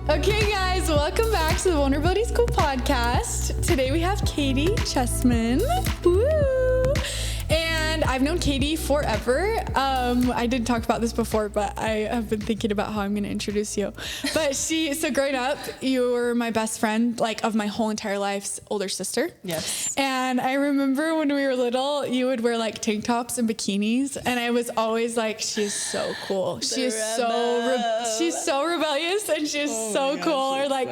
Okay, guys, welcome back to the Vulnerability School podcast. Today we have Katie Cheesman. Woo! And I've known Katie forever. I didn't talk about this before, but I have been thinking about how I'm going to introduce you. But so growing up, you were my best friend, like of my whole entire life's older sister. Yes. And I remember when we were little, you would wear like tank tops and bikinis. And I was always like, she's so cool. She's so rebellious and she's so cool. Or like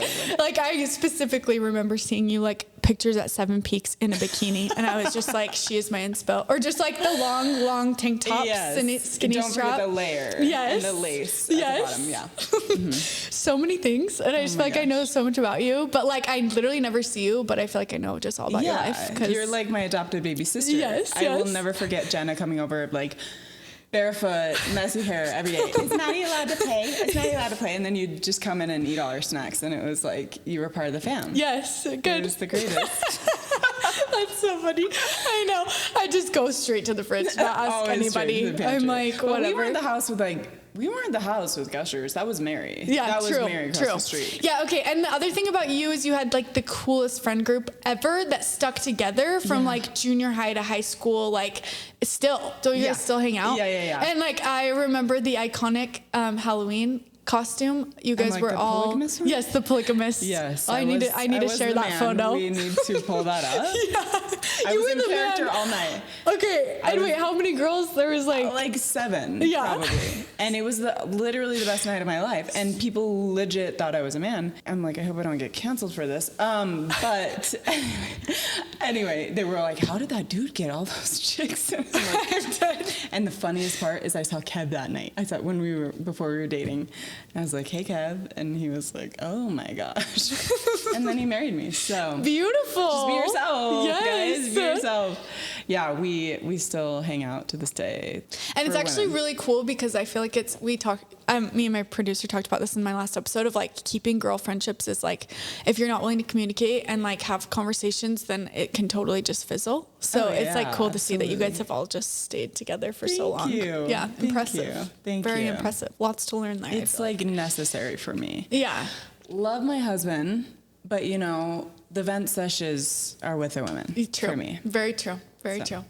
I specifically remember seeing you like pictures at Seven Peaks in a bikini, and I was just like, she is my inspo. Or just like the long tank tops and skinny Don't strap. Forget the layer. Yes. And the lace at the bottom. Yeah. Mm-hmm. So many things, and I just feel like I know so much about you. But like, I literally never see you, but I feel like I know just all about your life. You're like my adopted baby sister. Yes. I will never forget Jenna coming over like barefoot, messy hair every day. Is Maddie allowed to play? Is Maddie allowed to play? And then you'd just come in and eat all our snacks, and it was like you were part of the fam. Yes, good. It was the greatest. That's so funny. I know. I just go straight to the fridge, not ask anybody. I'm like, whatever. But we were in the house with Gushers. That was Mary. Yeah, that was Mary across the street. Yeah, okay. And the other thing about you is you had like the coolest friend group ever that stuck together from like junior high to high school. Like, still, don't you guys still hang out? Yeah. And like, I remember the iconic Halloween costume. You guys were the all polygamous one? Yes, the polygamous. Yes, I need to share that photo. We need to pull that up. Yeah, I was in character all night. Okay, and wait, how many girls? There was like 7, yeah, probably. And it was literally the best night of my life. And people legit thought I was a man. I'm like, I hope I don't get canceled for this. But anyway, they were like, how did that dude get all those chicks? And, and the funniest part is I saw Kev that night. I saw before we were dating. And I was like, hey, Kev. And he was like, oh, my gosh. And then he married me. So beautiful. Just be yourself, yes. guys. Be yourself. Yeah, we still hang out to this day. And it's actually really cool because I feel like me and my producer talked about this in my last episode of like keeping girl friendships is like, if you're not willing to communicate and like have conversations, then it can totally just fizzle. So it's like cool to see that you guys have all just stayed together for so long. Thank you. Yeah, impressive. Thank you. Very impressive. Lots to learn there. It's like necessary for me. Yeah. Love my husband, but the vent sessions are with the women. True. For me. Very true. Very true.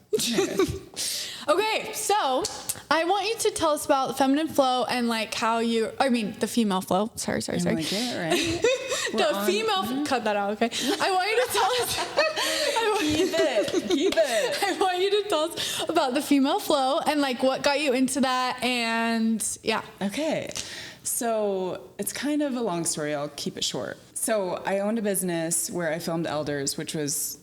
Okay, so I want you to tell us about the feminine flow and like the female flow. Sorry. Like it, right? The female, cut that out, okay? I want you to tell us. Keep it. I want you to tell us about the female flow and like what got you into that and yeah. Okay. So it's kind of a long story. I'll keep it short. So I owned a business where I filmed elders, which was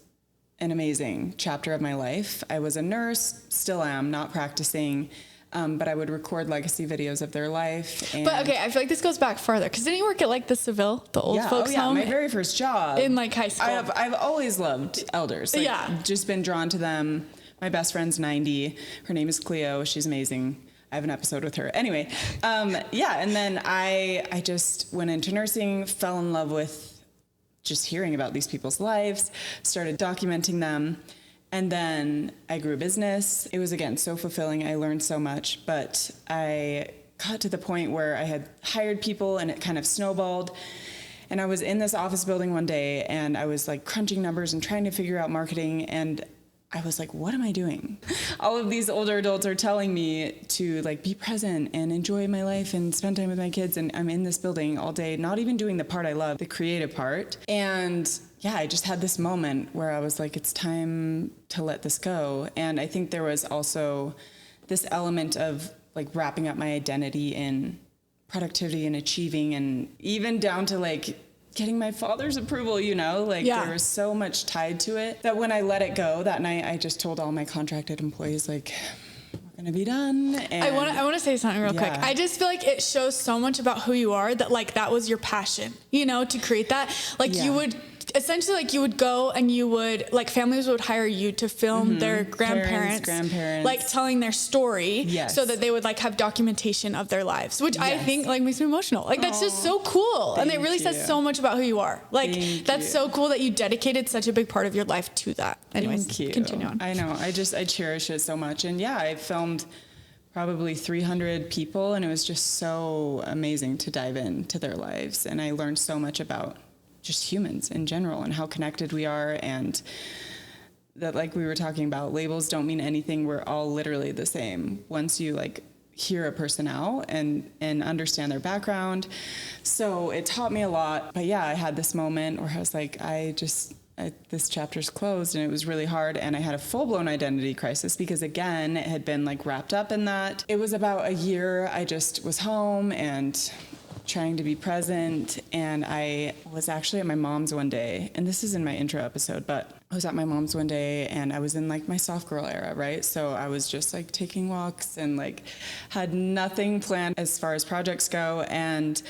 an amazing chapter of my life. I was a nurse, still am, not practicing, but I would record legacy videos of their life. But okay, I feel like this goes back farther because didn't you work at like the Seville, the old folks home? My very first job in like high school. I've always loved elders. Just been drawn to them. My best friend's 90. Her name is Cleo. She's amazing. I have an episode with her. Anyway, and then I just went into nursing, fell in love with just hearing about these people's lives, started documenting them, and then I grew a business. It was, again, so fulfilling. I learned so much, but I got to the point where I had hired people and it kind of snowballed. And I was in this office building one day and I was like crunching numbers and trying to figure out marketing, and I was like, what am I doing? All of these older adults are telling me to like be present and enjoy my life and spend time with my kids. And I'm in this building all day, not even doing the part I love, the creative part. And yeah, I just had this moment where I was like, it's time to let this go. And I think there was also this element of like wrapping up my identity in productivity and achieving, and even down to like getting my father's approval, there was so much tied to it that when I let it go that night, I just told all my contracted employees, like, we're going to be done. And I want to say something real quick. I just feel like it shows so much about who you are that like that was your passion, to create that. Like you would essentially like you would go and you would like families would hire you to film their grandparents like telling their story so that they would like have documentation of their lives, which I think like makes me emotional. Like that's just so cool. And it really says so much about who you are. Like that's so cool that you dedicated such a big part of your life to that. Anyways, continue on. I know. I cherish it so much. And yeah, I filmed probably 300 people, and it was just so amazing to dive into their lives. And I learned so much about just humans in general and how connected we are, and that, like we were talking about, labels don't mean anything. We're all literally the same once you like hear a person out and understand their background. So it taught me a lot. But yeah, I had this moment where I was like, this chapter's closed, and it was really hard. And I had a full-blown identity crisis because, again, it had been like wrapped up in that. It was about a year. I just was home and trying to be present. And I was actually at my mom's one day, and this is in my intro episode, but I was at my mom's one day and I was in like my soft girl era, right? So I was just like taking walks and like had nothing planned as far as projects go. And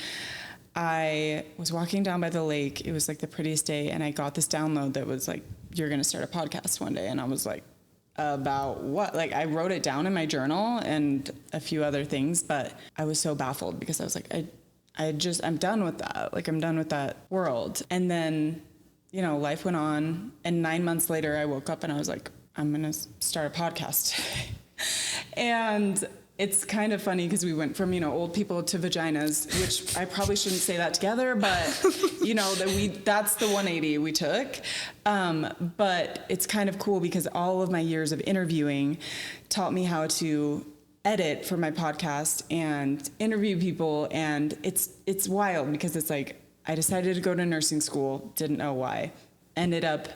I was walking down by the lake. It was like the prettiest day. And I got this download that was like, you're going to start a podcast one day. And I was like, about what? Like, I wrote it down in my journal and a few other things, but I was so baffled because I was like, I'm done with that. Like, I'm done with that world. And then, you know, life went on. And 9 months later, I woke up and I was like, I'm going to start a podcast today. And it's kind of funny because we went from, you know, old people to vaginas, which I probably shouldn't say that together, but, you know, that's the 180 we took. But it's kind of cool because all of my years of interviewing taught me how to edit for my podcast and interview people. And it's wild because it's like, I decided to go to nursing school, didn't know why, ended up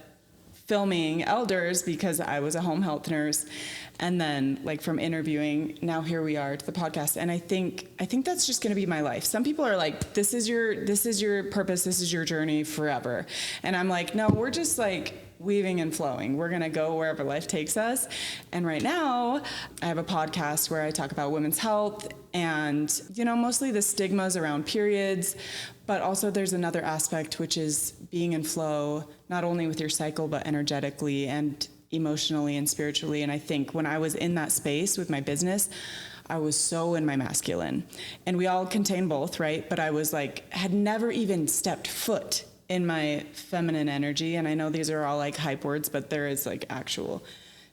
filming elders because I was a home health nurse. And then like from interviewing, now here we are to the podcast. And I think that's just going to be my life. Some people are like, this is your purpose. This is your journey forever. And I'm like, no, we're just like weaving and flowing. We're going to go wherever life takes us. And right now I have a podcast where I talk about women's health and, you know, mostly the stigmas around periods, but also there's another aspect, which is being in flow, not only with your cycle, but energetically and emotionally and spiritually. And I think when I was in that space with my business, I was so in my masculine, and we all contain both, right? But I was like, had never even stepped foot in my feminine energy. And I know these are all like hype words, but there is like actual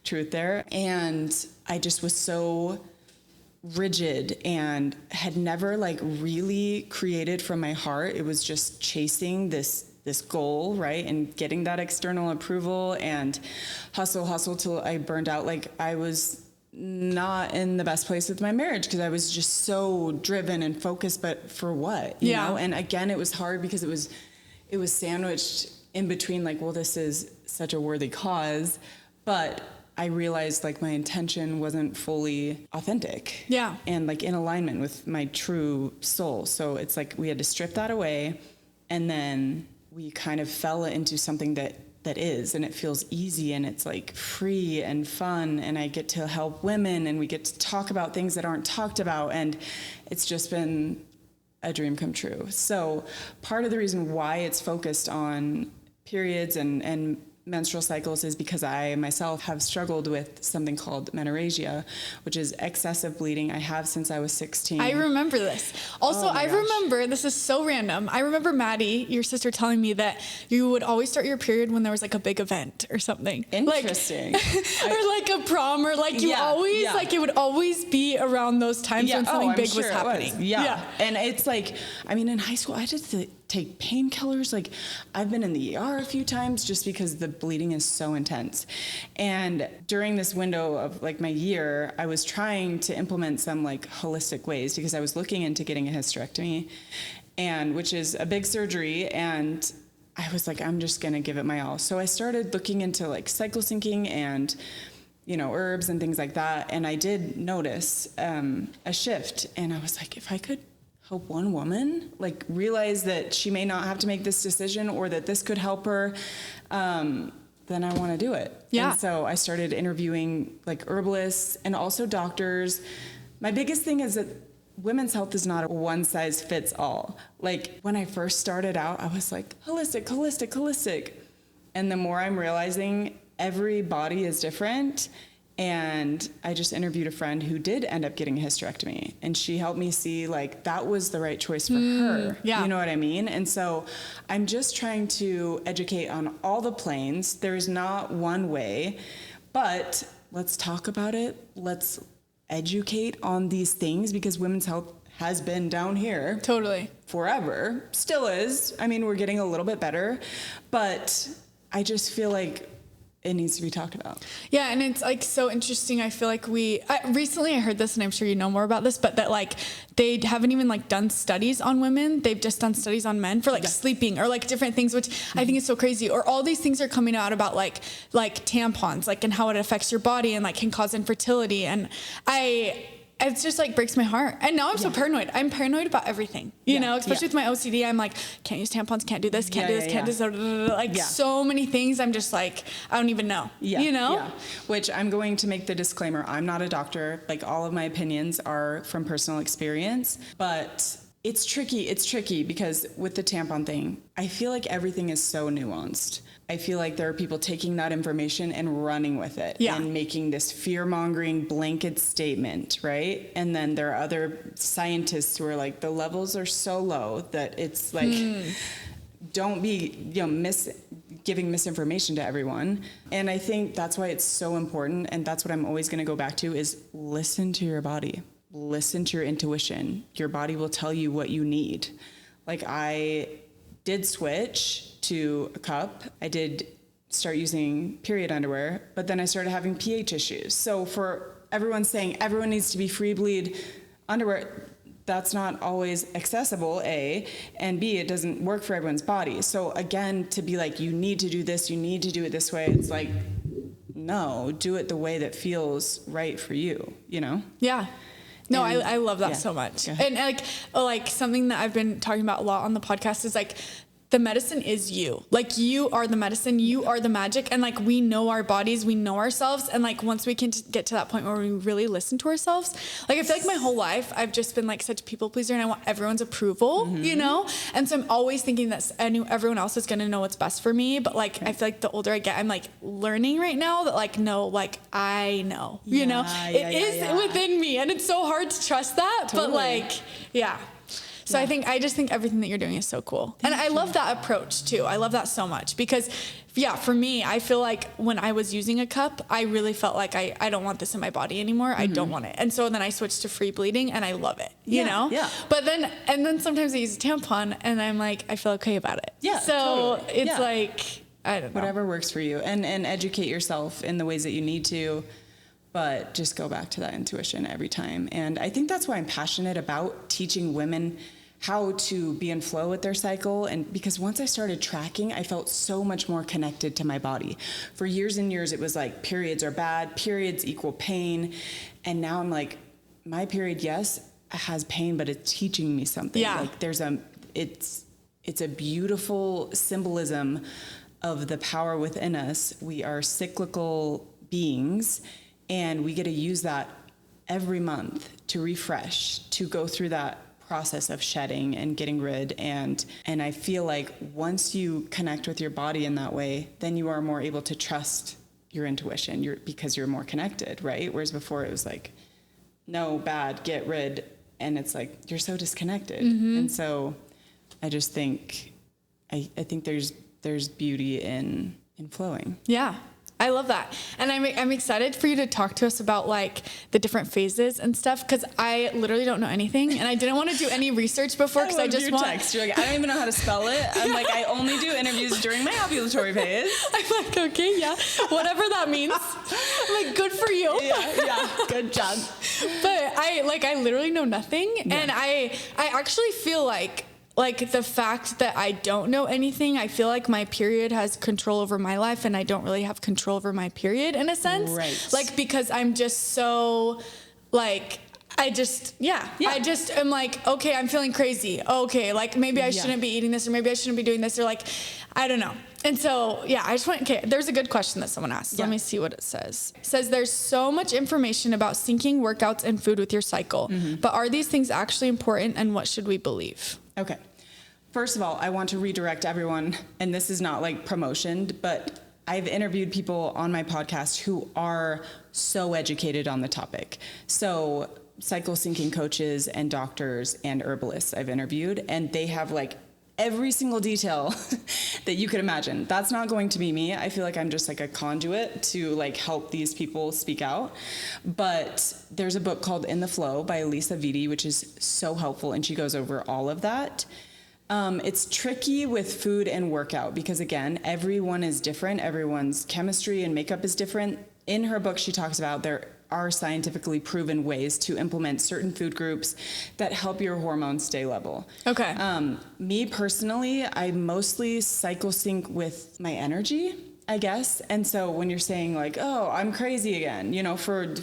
truth there. And I just was so rigid and had never like really created from my heart. It was just chasing this goal, right? And getting that external approval and hustle till I burned out. Like I was not in the best place with my marriage because I was just so driven and focused, but for what? You know? And again, it was hard because it was sandwiched in between like, well, this is such a worthy cause, but I realized like my intention wasn't fully authentic. Yeah. And like in alignment with my true soul. So it's like we had to strip that away, and then we kind of fell into something that is, and it feels easy, and it's like free and fun, and I get to help women, and we get to talk about things that aren't talked about, and it's just been a dream come true. So part of the reason why it's focused on periods and menstrual cycles is because I myself have struggled with something called menorrhagia, which is excessive bleeding. I have since I was 16. I remember this. Also, I remember, this is so random, I remember Maddie, your sister, telling me that you would always start your period when there was like a big event or something. Interesting. Like, or like a prom, or like you always, like it would always be around those times when something big was happening. Yeah. And it's like, I mean, in high school, I just take painkillers. Like I've been in the ER a few times just because the bleeding is so intense. And during this window of like my year, I was trying to implement some like holistic ways because I was looking into getting a hysterectomy, and which is a big surgery. And I was like, I'm just going to give it my all. So I started looking into like cycle syncing and, you know, herbs and things like that. And I did notice a shift. And I was like, if I could help one woman like realize that she may not have to make this decision, or that this could help her, then I want to do it. Yeah. And so I started interviewing like herbalists and also doctors. My biggest thing is that women's health is not a one size fits all. Like when I first started out, I was like holistic. And the more I'm realizing every body is different. And I just interviewed a friend who did end up getting a hysterectomy, and she helped me see like that was the right choice for her. Yeah. You know what I mean? And so I'm just trying to educate on all the planes. There's not one way, but let's talk about it. Let's educate on these things, because women's health has been down here totally forever, still is. I mean, we're getting a little bit better, but I just feel like it needs to be talked about. Yeah. And it's like so interesting. I feel like recently I heard this, and I'm sure you know more about this, but that like they haven't even like done studies on women. They've just done studies on men for like sleeping or like different things, which I think is so crazy. Or all these things are coming out about like tampons, like, and how it affects your body and like can cause infertility. And it's just like breaks my heart. And now I'm so paranoid. I'm paranoid about everything, you know, especially with my OCD. I'm like, can't use tampons, can't do this, can't do this, can't do this. Like so many things. I'm just like, I don't even know, you know? Yeah. Which I'm going to make the disclaimer. I'm not a doctor. Like all of my opinions are from personal experience, but it's tricky. It's tricky because with the tampon thing, I feel like everything is so nuanced. I feel like there are people taking that information and running with it and making this fear-mongering blanket statement, right? And then there are other scientists who are like, the levels are so low that it's like, don't be, giving misinformation to everyone. And I think that's why it's so important. And that's what I'm always going to go back to is listen to your body. Listen to your intuition. Your body will tell you what you need. Like I did switch to a cup. I did start using period underwear, but then I started having pH issues. So for everyone saying everyone needs to be free bleed underwear, that's not always accessible, A, and B, it doesn't work for everyone's body. So again, to be like, you need to do this, you need to do it this way, it's like, no, do it the way that feels right for you, you know? Yeah. No, I love that so much. And like something that I've been talking about a lot on the podcast is like, the medicine is you. Like you are the medicine, you are the magic. And like, we know our bodies, we know ourselves. And like, once we can get to that point where we really listen to ourselves, like, I feel like my whole life, I've just been like such a people pleaser and I want everyone's approval, you know? And so I'm always thinking that everyone else is going to know what's best for me. But like, I feel like the older I get, I'm like learning right now that like, no, like I know, you know, it is within me. And it's so hard to trust that, but like, So I just think everything that you're doing is so cool. And I love that approach too. I love that so much because for me, I feel like when I was using a cup, I really felt like I don't want this in my body anymore. I don't want it. And so then I switched to free bleeding and I love it, you know? Yeah. But then sometimes I use a tampon and I'm like, I feel okay about it. Yeah. So it's like, I don't know. Whatever works for you and educate yourself in the ways that you need to. But just go back to that intuition every time. And I think that's why I'm passionate about teaching women how to be in flow with their cycle. And because once I started tracking, I felt so much more connected to my body. For years and years, it was like periods are bad, periods equal pain. And now I'm like, my period, yes, has pain, but it's teaching me something. Yeah. Like it's a beautiful symbolism of the power within us. We are cyclical beings. And we get to use that every month to refresh, to go through that process of shedding and getting rid. And I feel like once you connect with your body in that way, then you are more able to trust your intuition because you're more connected, right? Whereas before it was like, no, bad, get rid. And it's like, you're so disconnected. And so I just think, I think there's beauty in flowing. Yeah. I love that. And I'm excited for you to talk to us about like the different phases and stuff because I literally don't know anything and I didn't want to do any research before because I just want text. You're like, I don't even know how to spell it. I'm like, I only do interviews during my ovulatory phase. I'm like, okay, yeah, whatever that means. I'm like, good for you. Yeah, good job. But I literally know nothing. Yeah. And I actually feel like the fact that I don't know anything, I feel like my period has control over my life and I don't really have control over my period in a sense. Right. Like, because I'm just so like, I just am like, okay, I'm feeling crazy. Okay. Like maybe I shouldn't be eating this or maybe I shouldn't be doing this or like, I don't know. And so, there's a good question that someone asked. Let me see what it says. It says there's so much information about syncing workouts and food with your cycle, but are these things actually important and what should we believe? Okay. First of all, I want to redirect everyone, and this is not like promotion, but I've interviewed people on my podcast who are so educated on the topic. So cycle syncing coaches and doctors and herbalists I've interviewed, and they have like every single detail that you could imagine. That's not going to be me. I feel like I'm just like a conduit to like help these people speak out. But there's a book called In the Flow by Lisa Vitti, which is so helpful, and she goes over all of that. It's tricky with food and workout because, again, everyone is different. Everyone's chemistry and makeup is different. In her book, she talks about there are scientifically proven ways to implement certain food groups that help your hormones stay level. Okay. Me personally, I mostly cycle sync with my energy, I guess. And so when you're saying like, oh, I'm crazy again, you know, for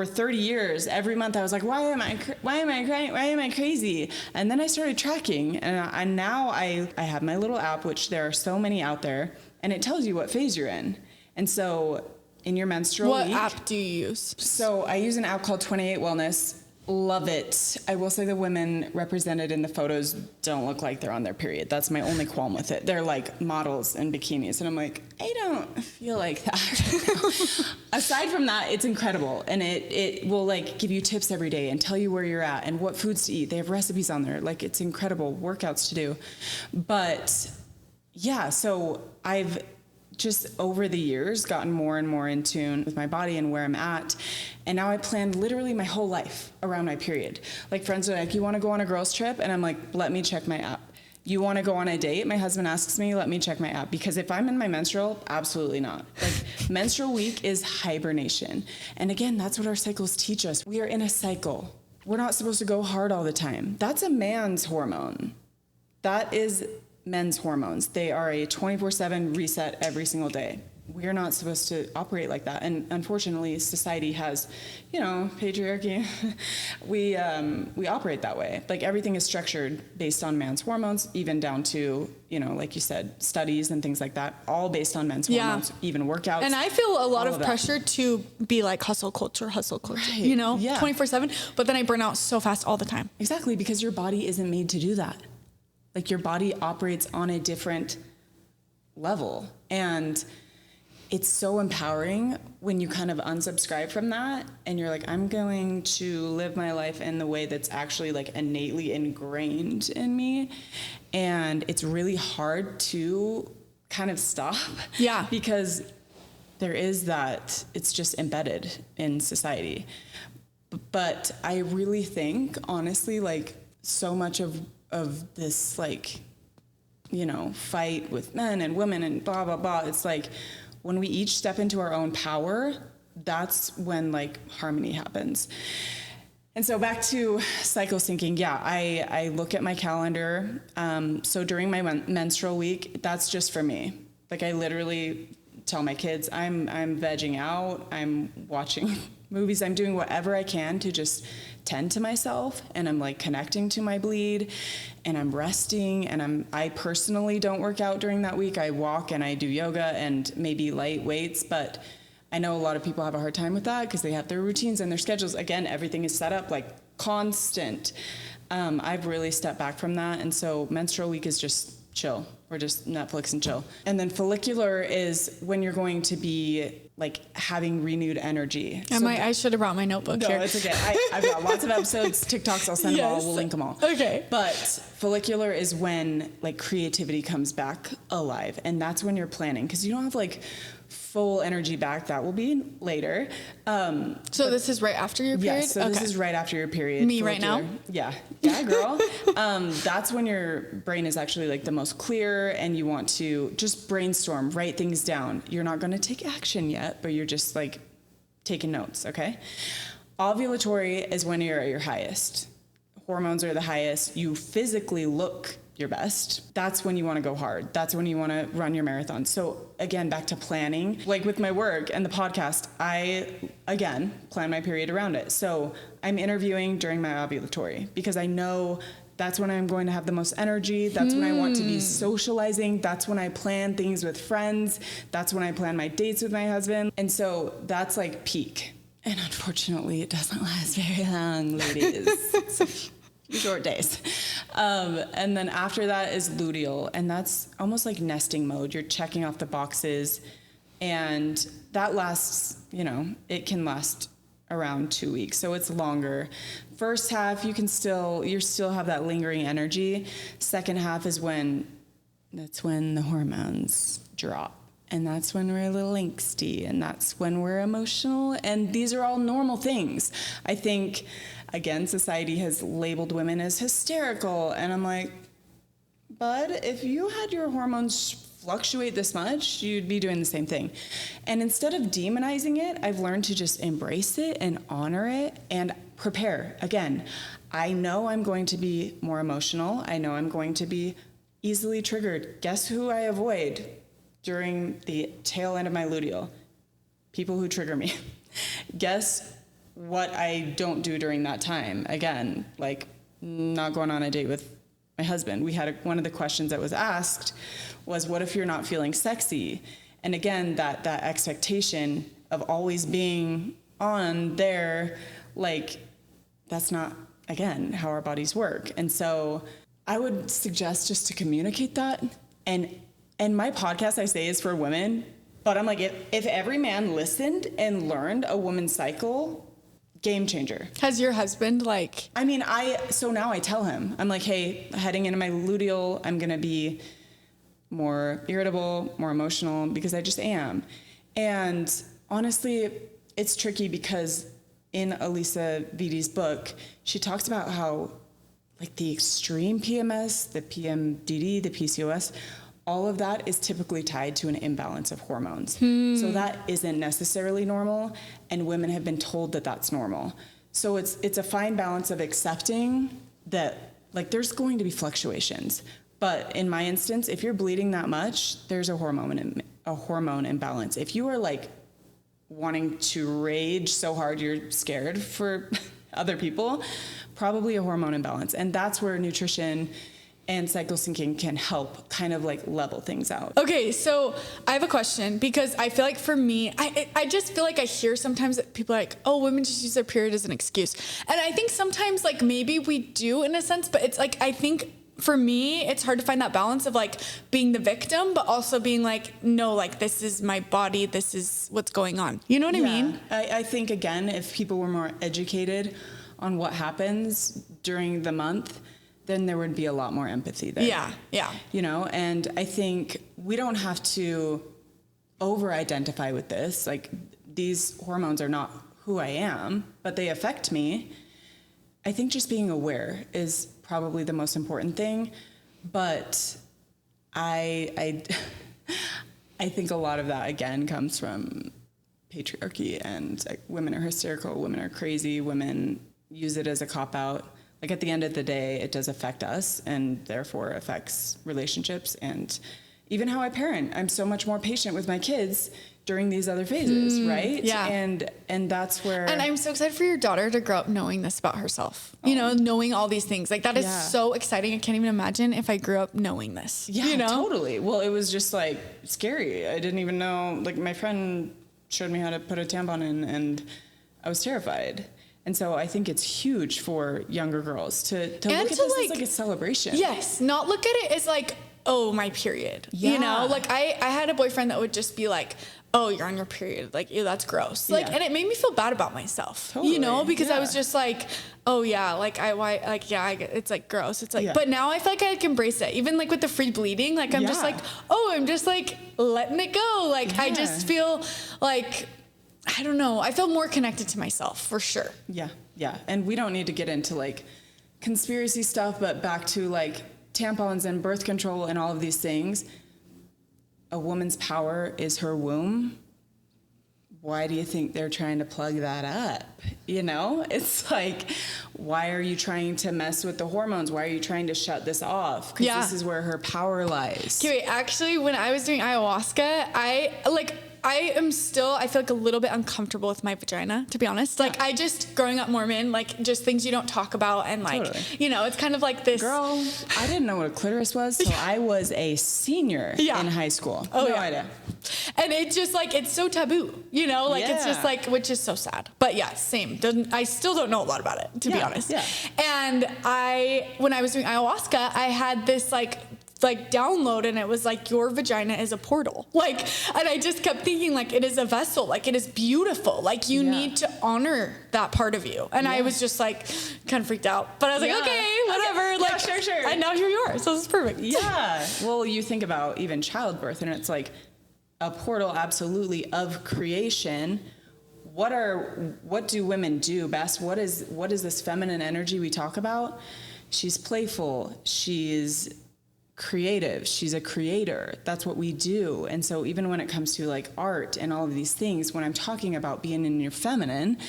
30 years, every month I was like, why am I crazy? And then I started tracking, and now I have my little app, which there are so many out there, and it tells you what phase you're in. And so in your menstrual week. What app do you use? So I use an app called 28 Wellness. Love it. I will say the women represented in the photos don't look like they're on their period. That's my only qualm with it. They're like models in bikinis. And I'm like, I don't feel like that. Aside from that, it's incredible. And it will like give you tips every day and tell you where you're at and what foods to eat. They have recipes on there. Like, it's incredible workouts to do. But yeah, so I've just over the years gotten more and more in tune with my body and where I'm at. And now I plan literally my whole life around my period. Like, friends are like, you want to go on a girls trip? And I'm like, let me check my app. You want to go on a date? My husband asks me, let me check my app. Because if I'm in my menstrual, absolutely not. Like, menstrual week is hibernation. And again, that's what our cycles teach us. We are in a cycle. We're not supposed to go hard all the time. That's a man's hormone. That is men's hormones. They are a 24/7 reset every single day. We're not supposed to operate like that. And unfortunately, society has, you know, patriarchy. We operate that way. Like, everything is structured based on man's hormones, even down to, you know, like you said, studies and things like that, all based on men's hormones, even workouts. And I feel a lot of pressure to be like hustle culture, right. You know, 24/7. But then I burn out so fast all the time. Exactly, because your body isn't made to do that. Like, your body operates on a different level. And it's so empowering when you kind of unsubscribe from that and you're like, I'm going to live my life in the way that's actually like innately ingrained in me. And it's really hard to kind of stop. Yeah. Because there is that, it's just embedded in society. But I really think, honestly, like, so much of this, like, you know, fight with men and women and blah, blah, blah. It's like, when we each step into our own power, that's when, like, harmony happens. And so back to cycle syncing. Yeah, I look at my calendar. So during my menstrual week, that's just for me. Like, I literally tell my kids, I'm vegging out, I'm watching movies, I'm doing whatever I can to just tend to myself, and I'm like connecting to my bleed, and I'm resting, and I personally don't work out during that week. I walk and I do yoga and maybe light weights, but I know a lot of people have a hard time with that because they have their routines and their schedules. Again, everything is set up like constant. I've really stepped back from that, and so menstrual week is just chill. We're just Netflix and chill. And then follicular is when you're going to be like having renewed energy. I should have brought my notebook here. No, it's okay. I've got lots of episodes, TikToks, I'll send them all, we'll link them all. Okay. But follicular is when like creativity comes back alive. And that's when you're planning, because you don't have like full energy back. That will be later. So this is right after your period? Yes, so this is right after your period. Me right now? Yeah, girl. That's when your brain is actually like the most clear, and you want to just brainstorm, write things down. You're not going to take action yet, but you're just like taking notes, okay? Ovulatory is when you're at your highest. Hormones are the highest. You physically look your best. That's when you want to go hard. That's when you want to run your marathon. So again, back to planning. Like with my work and the podcast, I, again, plan my period around it. So I'm interviewing during my ovulatory because I know that's when I'm going to have the most energy. That's when I want to be socializing. That's when I plan things with friends. That's when I plan my dates with my husband. And so that's like peak. And unfortunately, it doesn't last very long, ladies. Short days. And then after that is luteal, and that's almost like nesting mode. You're checking off the boxes, and that lasts, you know, it can last around 2 weeks. So it's longer. First half, you still have that lingering energy. Second half is that's when the hormones drop. And that's when we're a little angsty, and that's when we're emotional. And these are all normal things. I think, again, society has labeled women as hysterical. And I'm like, bud, if you had your hormones fluctuate this much, you'd be doing the same thing. And instead of demonizing it, I've learned to just embrace it and honor it and prepare. Again, I know I'm going to be more emotional. I know I'm going to be easily triggered. Guess who I avoid during the tail end of my luteal? People who trigger me. Guess what I don't do during that time? Again, like not going on a date with my husband. We had one of the questions that was asked was, what if you're not feeling sexy? And again, that expectation of always being on there, like that's not, again, how our bodies work. And so I would suggest just to communicate that. And my podcast, I say, is for women, but I'm like, if every man listened and learned a woman's cycle, game changer. Has your husband so now I tell him, I'm like, hey, heading into my luteal, I'm going to be more irritable, more emotional, because I just am. And honestly, it's tricky because in Elisa Vidi's book, she talks about how like the extreme PMS, the PMDD, the PCOS, all of that is typically tied to an imbalance of hormones. So that isn't necessarily normal, and women have been told that that's normal. So it's a fine balance of accepting that like there's going to be fluctuations. But in my instance, if you're bleeding that much, there's a hormone imbalance. If you are like wanting to rage so hard you're scared for other people, probably a hormone imbalance. And that's where nutrition and cycle syncing can help kind of like level things out. Okay, so I have a question, because I feel like for me, I just feel like I hear sometimes that people are like, oh, women just use their period as an excuse. And I think sometimes like maybe we do in a sense, but it's like, I think for me, it's hard to find that balance of like being the victim, but also being like, no, like this is my body, this is what's going on. You know what I mean? I think, again, if people were more educated on what happens during the month, then there would be a lot more empathy there. Yeah. You know, and I think we don't have to over-identify with this. Like, these hormones are not who I am, but they affect me. I think just being aware is probably the most important thing. But I think a lot of that, again, comes from patriarchy and like, women are hysterical, women are crazy, women use it as a cop-out. Like at the end of the day, it does affect us and therefore affects relationships and even how I parent. I'm so much more patient with my kids during these other phases, right? Yeah. And that's where... And I'm so excited for your daughter to grow up knowing this about herself. You know, knowing all these things. Like that is so exciting. I can't even imagine if I grew up knowing this. Yeah, you know? Totally. Well, it was just like scary. I didn't even know, like my friend showed me how to put a tampon in and I was terrified. And so I think it's huge for younger girls to look at this as like a celebration. Yes, not look at it as like, oh, my period. Yeah. You know, like I had a boyfriend that would just be like, oh, you're on your period. Like, ew, that's gross. Like, and it made me feel bad about myself, you know, because I was just like, oh yeah, like it's like gross. It's like, but now I feel like I can embrace it. Even like with the free bleeding, like I'm just like, oh, I'm just like letting it go. Like, I just feel like, I don't know. I feel more connected to myself for sure. Yeah. Yeah. And we don't need to get into like conspiracy stuff, but back to like tampons and birth control and all of these things. A woman's power is her womb. Why do you think they're trying to plug that up? You know, it's like, why are you trying to mess with the hormones? Why are you trying to shut this off? Because this is where her power lies. Okay, wait, actually, when I was doing ayahuasca, I feel like a little bit uncomfortable with my vagina, to be honest. Like, I just, growing up Mormon, like, just things you don't talk about, and like, you know, it's kind of like this. Girl, I didn't know what a clitoris was till I was a senior in high school. No idea. And it's just like, it's so taboo, you know, like, it's just like, which is so sad. But yeah, same. I still don't know a lot about it, to be honest. Yeah. And when I was doing ayahuasca, I had this like like download, and it was like, your vagina is a portal. Like, and I just kept thinking, like, it is a vessel, like it is beautiful, like you need to honor that part of you. And I was just like kind of freaked out, but I was like, okay, whatever. Okay. Like, sure. And now here you are. So this is perfect. Yeah. Well, you think about even childbirth, and it's like a portal, absolutely, of creation. What do women do best? What is this feminine energy we talk about? She's playful. She's creative. She's a creator. That's what we do. And so even when it comes to like art and all of these things, when I'm talking about being in your feminine,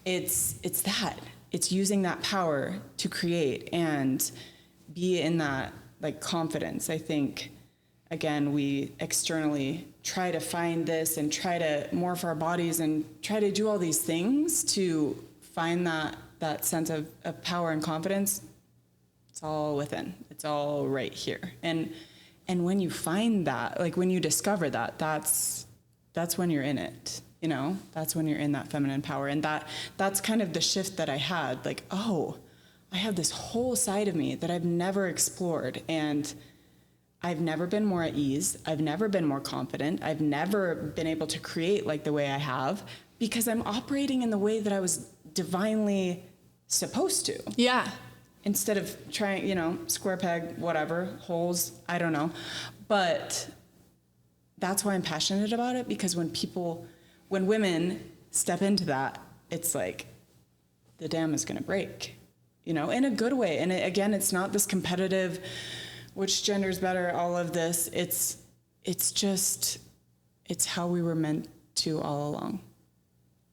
it's that. It's using that power to create and be in that like confidence. I think, again, we externally try to find this and try to morph our bodies and try to do all these things to find that sense of power and confidence. It's all within. It's all right here. And when you find that, like when you discover that, that's when you're in it, you know? That's when you're in that feminine power. And that's kind of the shift that I had. Like, oh, I have this whole side of me that I've never explored, and I've never been more at ease. I've never been more confident. I've never been able to create like the way I have, because I'm operating in the way that I was divinely supposed to. Yeah. Instead of trying, you know, square peg, whatever, holes, I don't know. But that's why I'm passionate about it, because when women step into that, it's like the dam is going to break, you know, in a good way. And again, it's not this competitive, which gender's better, all of this. It's just, it's how we were meant to all along.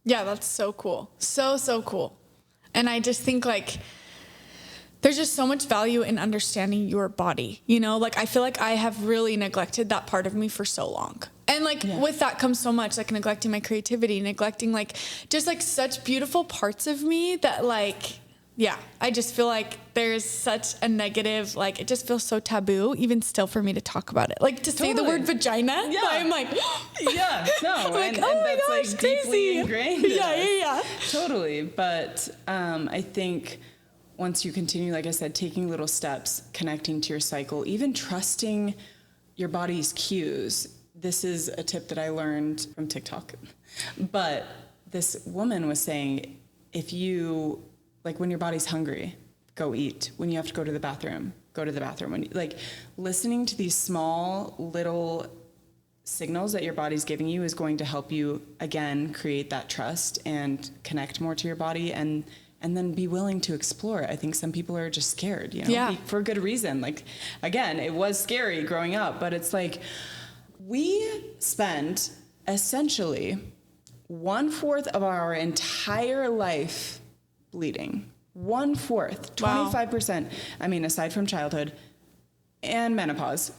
Yeah, that's so cool. So cool. And I just think like, there's just so much value in understanding your body, you know? Like, I feel like I have really neglected that part of me for so long. And like, with that comes so much, like neglecting my creativity, neglecting like, just like such beautiful parts of me that like, yeah, I just feel like there's such a negative, like, it just feels so taboo, even still for me to talk about it. Like, to say the word vagina, I'm like, yeah, no, like, and oh my that's gosh, like crazy. deeply ingrained in us. Yeah. Totally. But I think once you continue, like I said, taking little steps, connecting to your cycle, even trusting your body's cues. This is a tip that I learned from TikTok. But this woman was saying, if you, like when your body's hungry, go eat. When you have to go to the bathroom, go to the bathroom. When like listening to these small little signals that your body's giving you is going to help you, again, create that trust and connect more to your body and then be willing to explore it. I think some people are just scared, you know, for good reason. Like, again, it was scary growing up, but it's like we spend essentially 1/4 of our entire life bleeding. 1/4, 25%. I mean, aside from childhood and menopause,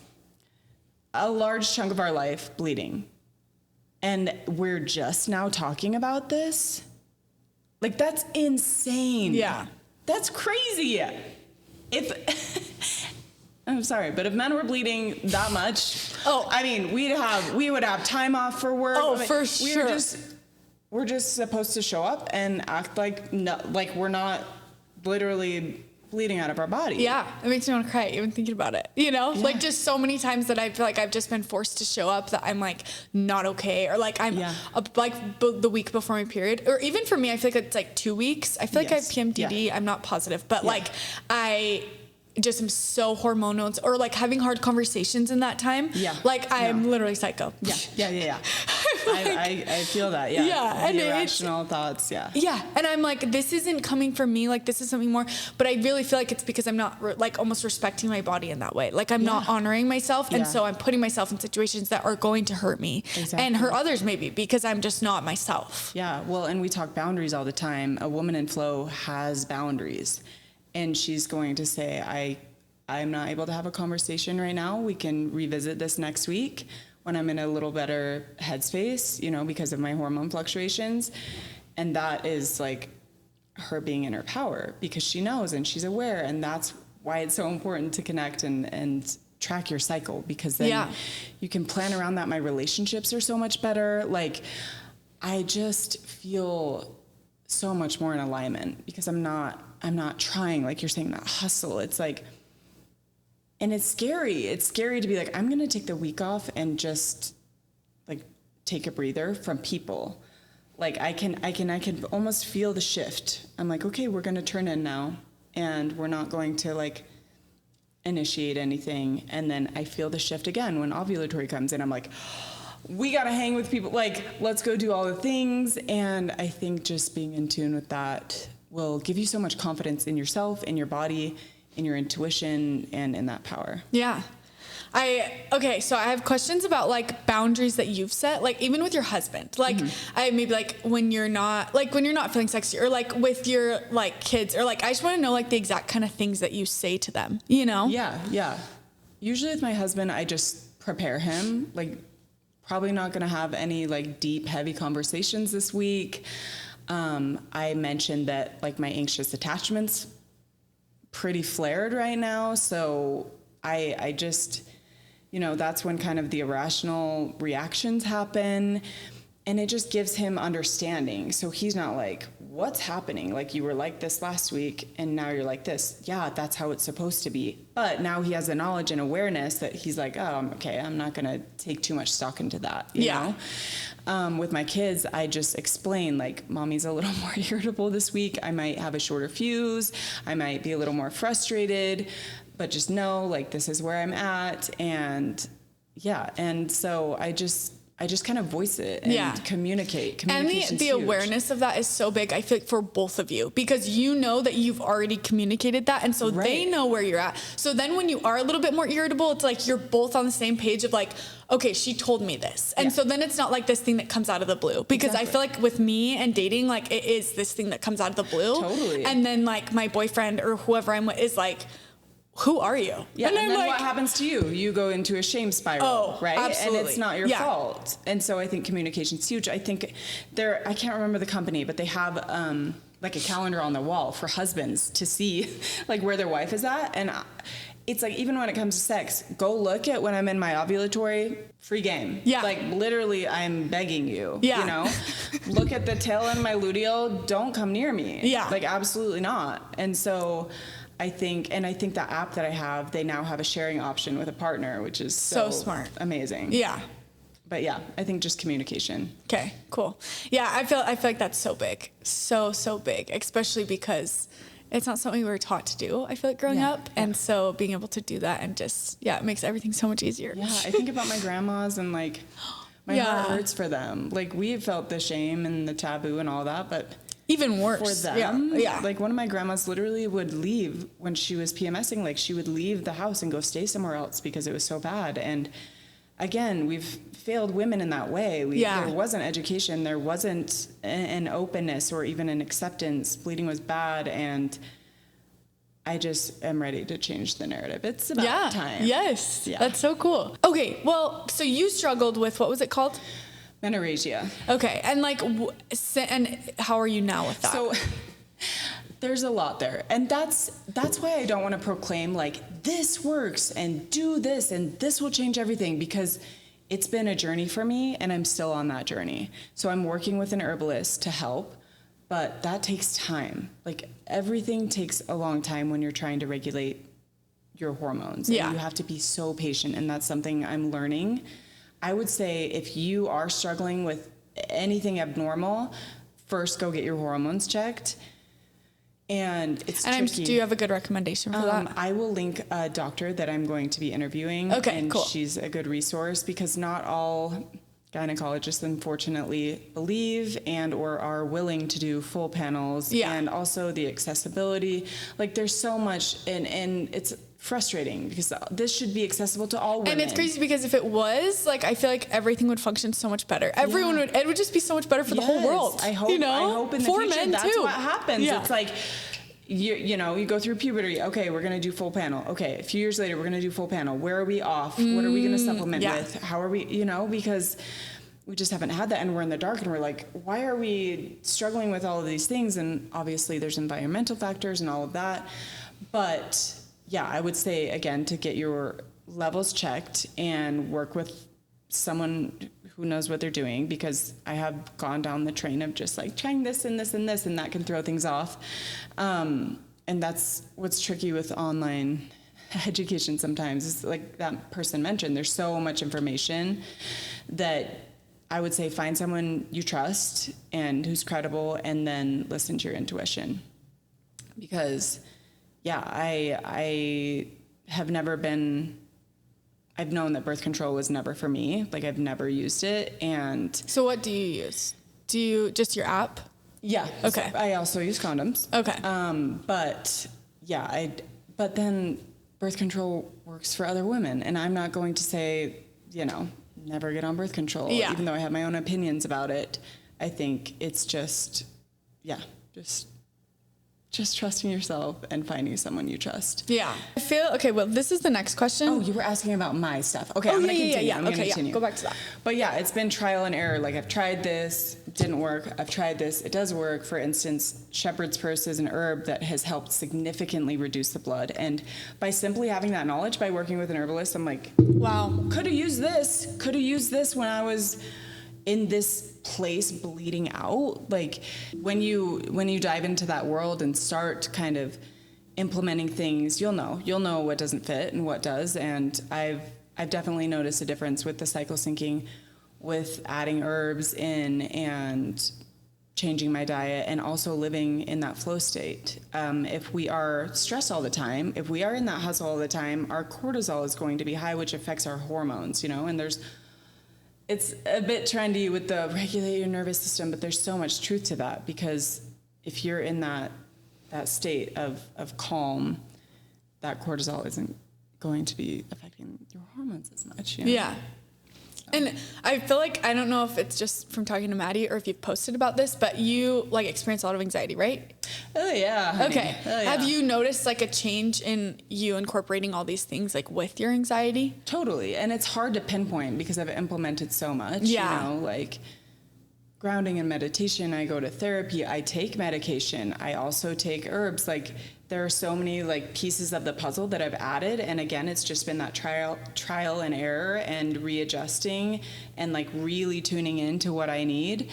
a large chunk of our life bleeding. And we're just now talking about this. Like, that's insane. Yeah. That's crazy. I'm sorry, but if men were bleeding that much, I mean, we would have time off for work. Oh, I mean, for sure. We're just supposed to show up and act like we're not literally bleeding out of our body. Yeah, it makes me want to cry even thinking about it. You know, like just so many times that I feel like I've just been forced to show up that I'm like not okay, or like I'm like the week before my period, or even for me, I feel like it's like 2 weeks. I feel like I have PMDD. Yeah. I'm not positive, but like I just am so hormonal, or like having hard conversations in that time. Yeah. Like I'm literally psycho. Yeah. I feel that. Yeah. Yeah. And irrational thoughts. Yeah. Yeah. And I'm like, this isn't coming from me. Like, this is something more. But I really feel like it's because I'm not like almost respecting my body in that way. Like, I'm not honoring myself. And so I'm putting myself in situations that are going to hurt me and hurt others maybe because I'm just not myself. Yeah. Well, and we talk boundaries all the time. A woman in flow has boundaries. And she's going to say, I'm not able to have a conversation right now. We can revisit this next week when I'm in a little better headspace, you know, because of my hormone fluctuations. And that is like her being in her power because she knows and she's aware. And that's why it's so important to connect and track your cycle, because then you can plan around that. My relationships are so much better. Like, I just feel so much more in alignment because I'm not trying, like you're saying, that hustle. It's like, And it's scary. It's scary to be like, I'm going to take the week off and just like take a breather from people. Like I can almost feel the shift. I'm like, okay, we're going to turn in now, and we're not going to like initiate anything. And then I feel the shift again when ovulatory comes in. I'm like, we got to hang with people. Like, let's go do all the things. And I think just being in tune with that will give you so much confidence in yourself, in your body, in your intuition, and in that power. Yeah. Okay, so I have questions about like boundaries that you've set, like even with your husband, like I maybe like when you're not feeling sexy, or like with your like kids, or like I just want to know like the exact kind of things that you say to them, you know? Yeah. Usually with my husband, I just prepare him, like probably not going to have any like deep, heavy conversations this week. I mentioned that like my anxious attachment's pretty flared right now. So I just, that's when kind of the irrational reactions happen, and it just gives him understanding. So he's not like, what's happening? Like, you were like this last week and now you're like this. Yeah, that's how it's supposed to be. But now he has the knowledge and awareness that he's like, oh, okay, I'm not going to take too much stock into that. You know? With my kids, I just explain, like, mommy's a little more irritable this week. I might have a shorter fuse. I might be a little more frustrated, but just know, like, this is where I'm at. And so I just kind of voice it and communicate. And the awareness of that is so big, I feel like, for both of you, because you know that you've already communicated that, and so they know where you're at. So then when you are a little bit more irritable, it's like you're both on the same page of like, okay, she told me this. And so then it's not like this thing that comes out of the blue, because I feel like with me and dating, like it is this thing that comes out of the blue. Totally. And then like my boyfriend or whoever I'm with is like, who are you? Yeah, and then like, what happens to you? You go into a shame spiral, right? Absolutely. And it's not your fault. And so I think communication's huge. I think I can't remember the company, but they have like a calendar on the wall for husbands to see like where their wife is at. And it's like, even when it comes to sex, go look at when I'm in my ovulatory, free game. Yeah. Like literally I'm begging you, look at the tail end of my luteal, don't come near me. Yeah. Like absolutely not. And so I think that app that I have, they now have a sharing option with a partner, which is so smart, amazing. Yeah. But yeah, I think just communication. Okay, cool. Yeah, I feel like that's so big, so big, especially because it's not something we were taught to do, I feel like, growing up. And so being able to do that and just, it makes everything so much easier. Yeah, I think about my grandmas and like my heart hurts for them. Like we felt the shame and the taboo and all that, but even worse for them. Yeah. Like one of my grandmas literally would leave when she was PMSing. Like she would leave the house and go stay somewhere else because it was so bad. And again, we've failed women in that way. There wasn't education. There wasn't an openness or even an acceptance. Bleeding was bad. And I just am ready to change the narrative. It's about time. Yes. Yeah. That's so cool. Okay. Well, so you struggled with, what was it called? Menorrhagia. Okay. And like, and how are you now with that? So there's a lot there. And that's why I don't want to proclaim like this works and do this and this will change everything, because it's been a journey for me and I'm still on that journey. So I'm working with an herbalist to help, but that takes time. Like everything takes a long time when you're trying to regulate your hormones. Yeah. And you have to be so patient, and that's something I'm learning. I would say if you are struggling with anything abnormal, first go get your hormones checked. And it's tricky. Do you have a good recommendation for that? I will link a doctor that I'm going to be interviewing. Okay, and cool. She's a good resource, because not all gynecologists, unfortunately, believe and or are willing to do full panels. Yeah. And also the accessibility. Like there's so much, and it's frustrating because this should be accessible to all women. And it's crazy because if it was, like, I feel like everything would function so much better. It would just be so much better for the whole world. I hope, I hope in the future men that's too. What happens. Yeah. It's like, you go through puberty. Okay, we're going to do full panel. Okay, a few years later, we're going to do full panel. Where are we off? What are we going to supplement with? How are we, because we just haven't had that, and we're in the dark, and we're like, why are we struggling with all of these things? And obviously there's environmental factors and all of that. But yeah, I would say, again, to get your levels checked and work with someone who knows what they're doing, because I have gone down the train of just like trying this and this and this, and that can throw things off. And that's what's tricky with online education sometimes. It's like that person mentioned, there's so much information that I would say find someone you trust and who's credible, and then listen to your intuition. Because yeah, I have never been, I've known that birth control was never for me. Like I've never used it. And so what do you use? Do you just your app? Yeah. Okay. So I also use condoms. Okay. But yeah, but then birth control works for other women, and I'm not going to say, you know, never get on birth control, even though I have my own opinions about it. I think it's just trusting yourself and finding someone you trust. Yeah. I feel, okay, well, this is the next question. Oh, you were asking about my stuff. Okay, I'm going to continue. I'm going to continue. Go back to that. But yeah, it's been trial and error. Like I've tried this, it didn't work. I've tried this, it does work. For instance, shepherd's purse is an herb that has helped significantly reduce the blood. And by simply having that knowledge, by working with an herbalist, I'm like, wow, could have used this when I was in this place bleeding out. Like when you dive into that world and start kind of implementing things, you'll know what doesn't fit and what does. And I've definitely noticed a difference with the cycle syncing, with adding herbs in and changing my diet, and also living in that flow state. If we are stressed all the time, if we are in that hustle all the time, our cortisol is going to be high, which affects our hormones, you know, and it's a bit trendy with the regulate your nervous system, but there's so much truth to that, because if you're in that state of calm, that cortisol isn't going to be affecting your hormones as much. You know? Yeah. And I feel like, I don't know if it's just from talking to Maddie or if you've posted about this, but you like experience a lot of anxiety, right? Oh yeah. Honey. Okay. Oh, yeah. Have you noticed like a change in you incorporating all these things like with your anxiety? Totally. And it's hard to pinpoint because I've implemented so much, you know, like grounding and meditation. I go to therapy. I take medication. I also take herbs. Like there are so many like pieces of the puzzle that I've added. And again, it's just been that trial and error and readjusting and like really tuning into what I need.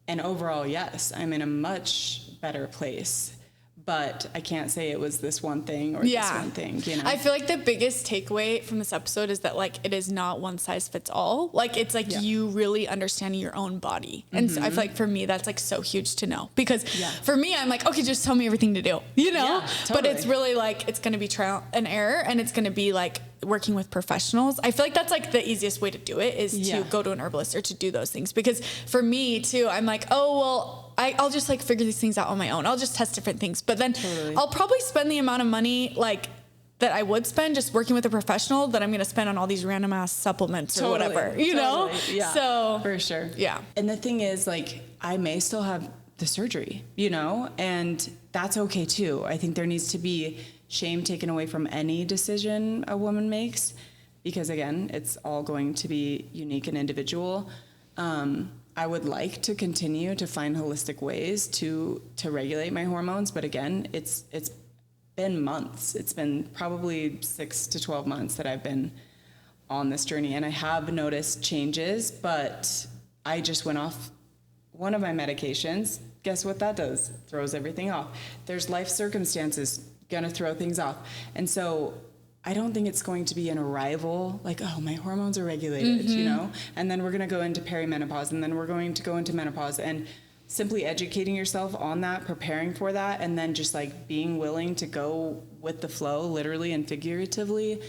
And overall, yes, I'm in a much better place. But I can't say it was this one thing or this one thing, you know? I feel like the biggest takeaway from this episode is that, like, it is not one size fits all. Like, it's, like, you really understanding your own body. And so I feel like for me, that's, like, so huge to know. Because for me, I'm like, okay, just tell me everything to do, you know? Yeah, totally. But it's really, like, it's going to be trial and error, and it's going to be, like, working with professionals. I feel like that's, like, the easiest way to do it is to go to an herbalist or to do those things. Because for me, too, I'm like, oh, well, I'll just like figure these things out on my own. I'll just test different things. But then I'll probably spend the amount of money like that I would spend just working with a professional that I'm going to spend on all these random ass supplements or whatever, you know? Yeah. So for sure. Yeah. And the thing is, like, I may still have the surgery, you know, and that's okay too. I think there needs to be shame taken away from any decision a woman makes, because again, it's all going to be unique and individual. I would like to continue to find holistic ways to regulate my hormones, but again, it's been months. It's been probably 6 to 12 months that I've been on this journey, and I have noticed changes, but I just went off one of my medications. Guess what that does? Throws everything off. There's life circumstances gonna throw things off. And so I don't think it's going to be an arrival, like, oh, my hormones are regulated, you know? And then we're going to go into perimenopause, and then we're going to go into menopause. And simply educating yourself on that, preparing for that, and then just, like, being willing to go with the flow, literally and figuratively,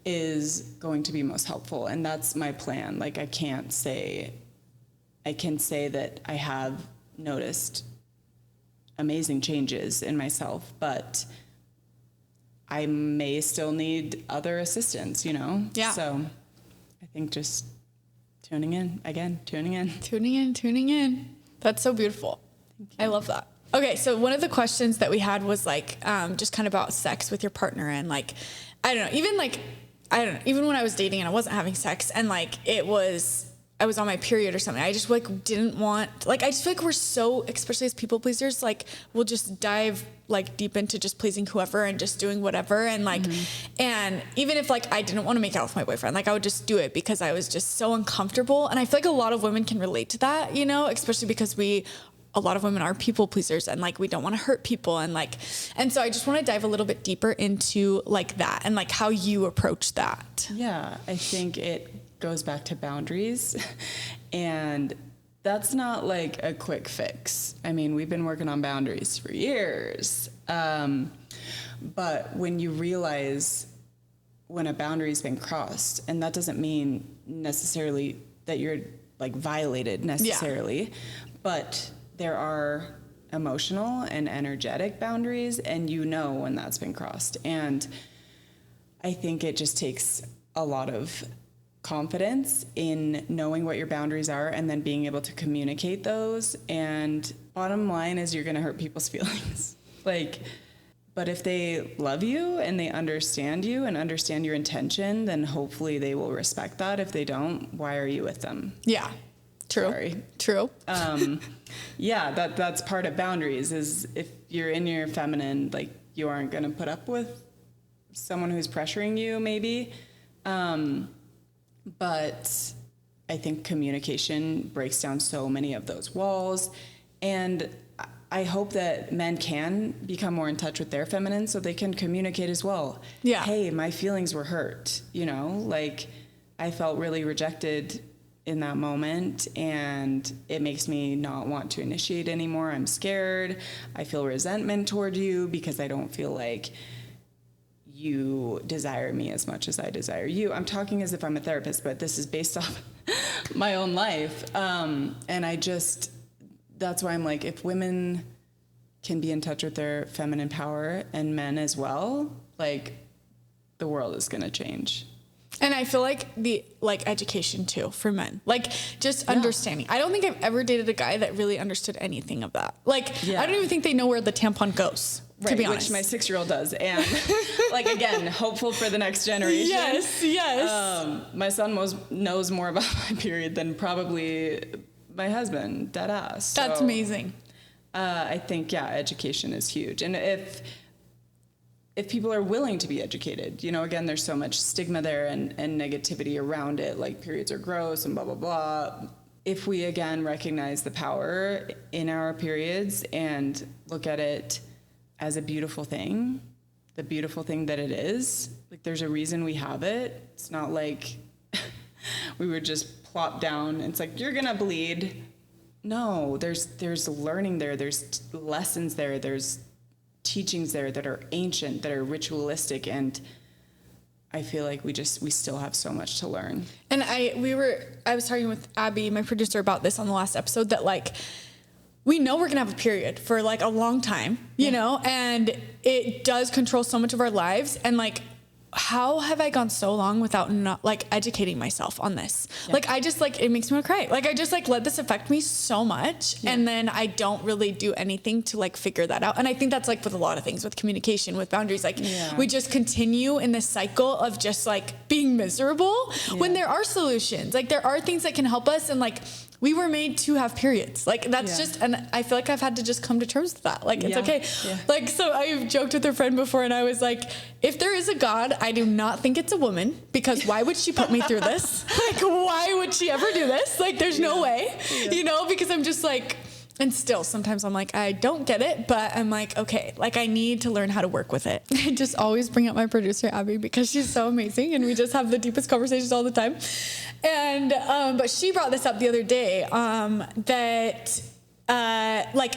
is going to be most helpful. And that's my plan. Like, I can say that I have noticed amazing changes in myself, but I may still need other assistance, you know? Yeah. So I think just tuning in. Tuning in. That's so beautiful. I love that. Okay, so one of the questions that we had was like, just kind of about sex with your partner, and like, I don't know, even when I was dating and I wasn't having sex and like I was on my period or something, I just like didn't want, like, I just feel like we're so, especially as people pleasers, like we'll just dive like deep into just pleasing whoever and just doing whatever. And like, and even if like I didn't want to make out with my boyfriend, like I would just do it because I was just so uncomfortable. And I feel like a lot of women can relate to that, you know, especially because we a lot of women are people pleasers and like we don't want to hurt people and so I just want to dive a little bit deeper into like that and like how you approach that. Yeah, I think it goes back to boundaries and that's not like a quick fix. I mean, we've been working on boundaries for years. But when you realize when a boundary's been crossed, and that doesn't mean necessarily that you're like violated necessarily, but there are emotional and energetic boundaries and you know when that's been crossed. And I think it just takes a lot of confidence in knowing what your boundaries are and then being able to communicate those. And bottom line is you're going to hurt people's feelings. But if they love you and they understand you and understand your intention, then hopefully they will respect that. If they don't, why are you with them? Yeah. True. Sorry. True. Yeah, that's part of boundaries is if you're in your feminine, like you aren't going to put up with someone who's pressuring you maybe. But I think communication breaks down so many of those walls. And I hope that men can become more in touch with their feminine so they can communicate as well. Yeah. Hey, my feelings were hurt, like I felt really rejected in that moment and it makes me not want to initiate anymore. I'm scared. I feel resentment toward you because I don't feel like you desire me as much as I desire you. I'm talking as if I'm a therapist, but this is based off my own life. And that's why I'm like, if women can be in touch with their feminine power and men as well, like the world is going to change. And I feel like education too for men, just understanding. I don't think I've ever dated a guy that really understood anything of that. I don't even think they know where the tampon goes. Right, to be honest. Which my 6-year-old does. And again, hopeful for the next generation. Yes. My son knows more about my period than probably my husband, dead ass. So, that's amazing. I think, education is huge. And if people are willing to be educated, again, there's so much stigma there and negativity around it, like periods are gross and blah, blah, blah. If we, again, recognize the power in our periods and look at it as a beautiful thing, the beautiful thing that it is, there's a reason we have it. It's not like we would just plop down. It's like, you're going to bleed. No, there's learning there. There's lessons there. There's teachings there that are ancient, that are ritualistic, and I feel like we still have so much to learn. And I was talking with Abby, my producer, about this on the last episode, that we know we're gonna have a period for a long time, you know, and it does control so much of our lives. And how have I gone so long without not educating myself on this? Yeah. It makes me want to cry. I just let this affect me so much. Yeah. And then I don't really do anything to figure that out. And I think that's with a lot of things, with communication, with boundaries, we just continue in this cycle of just being miserable when there are solutions. There are things that can help us. And we were made to have periods. That's just, and I feel I've had to just come to terms with that. It's okay. Yeah. So I've joked with a friend before and I was if there is a God, I do not think it's a woman, because why would she put me through this? Why would she ever do this? There's no way, because I'm just and still sometimes I'm I don't get it, but I'm okay, I need to learn how to work with it. I just always bring up my producer, Abby, because she's so amazing and we just have the deepest conversations all the time. And, but she brought this up the other day, that,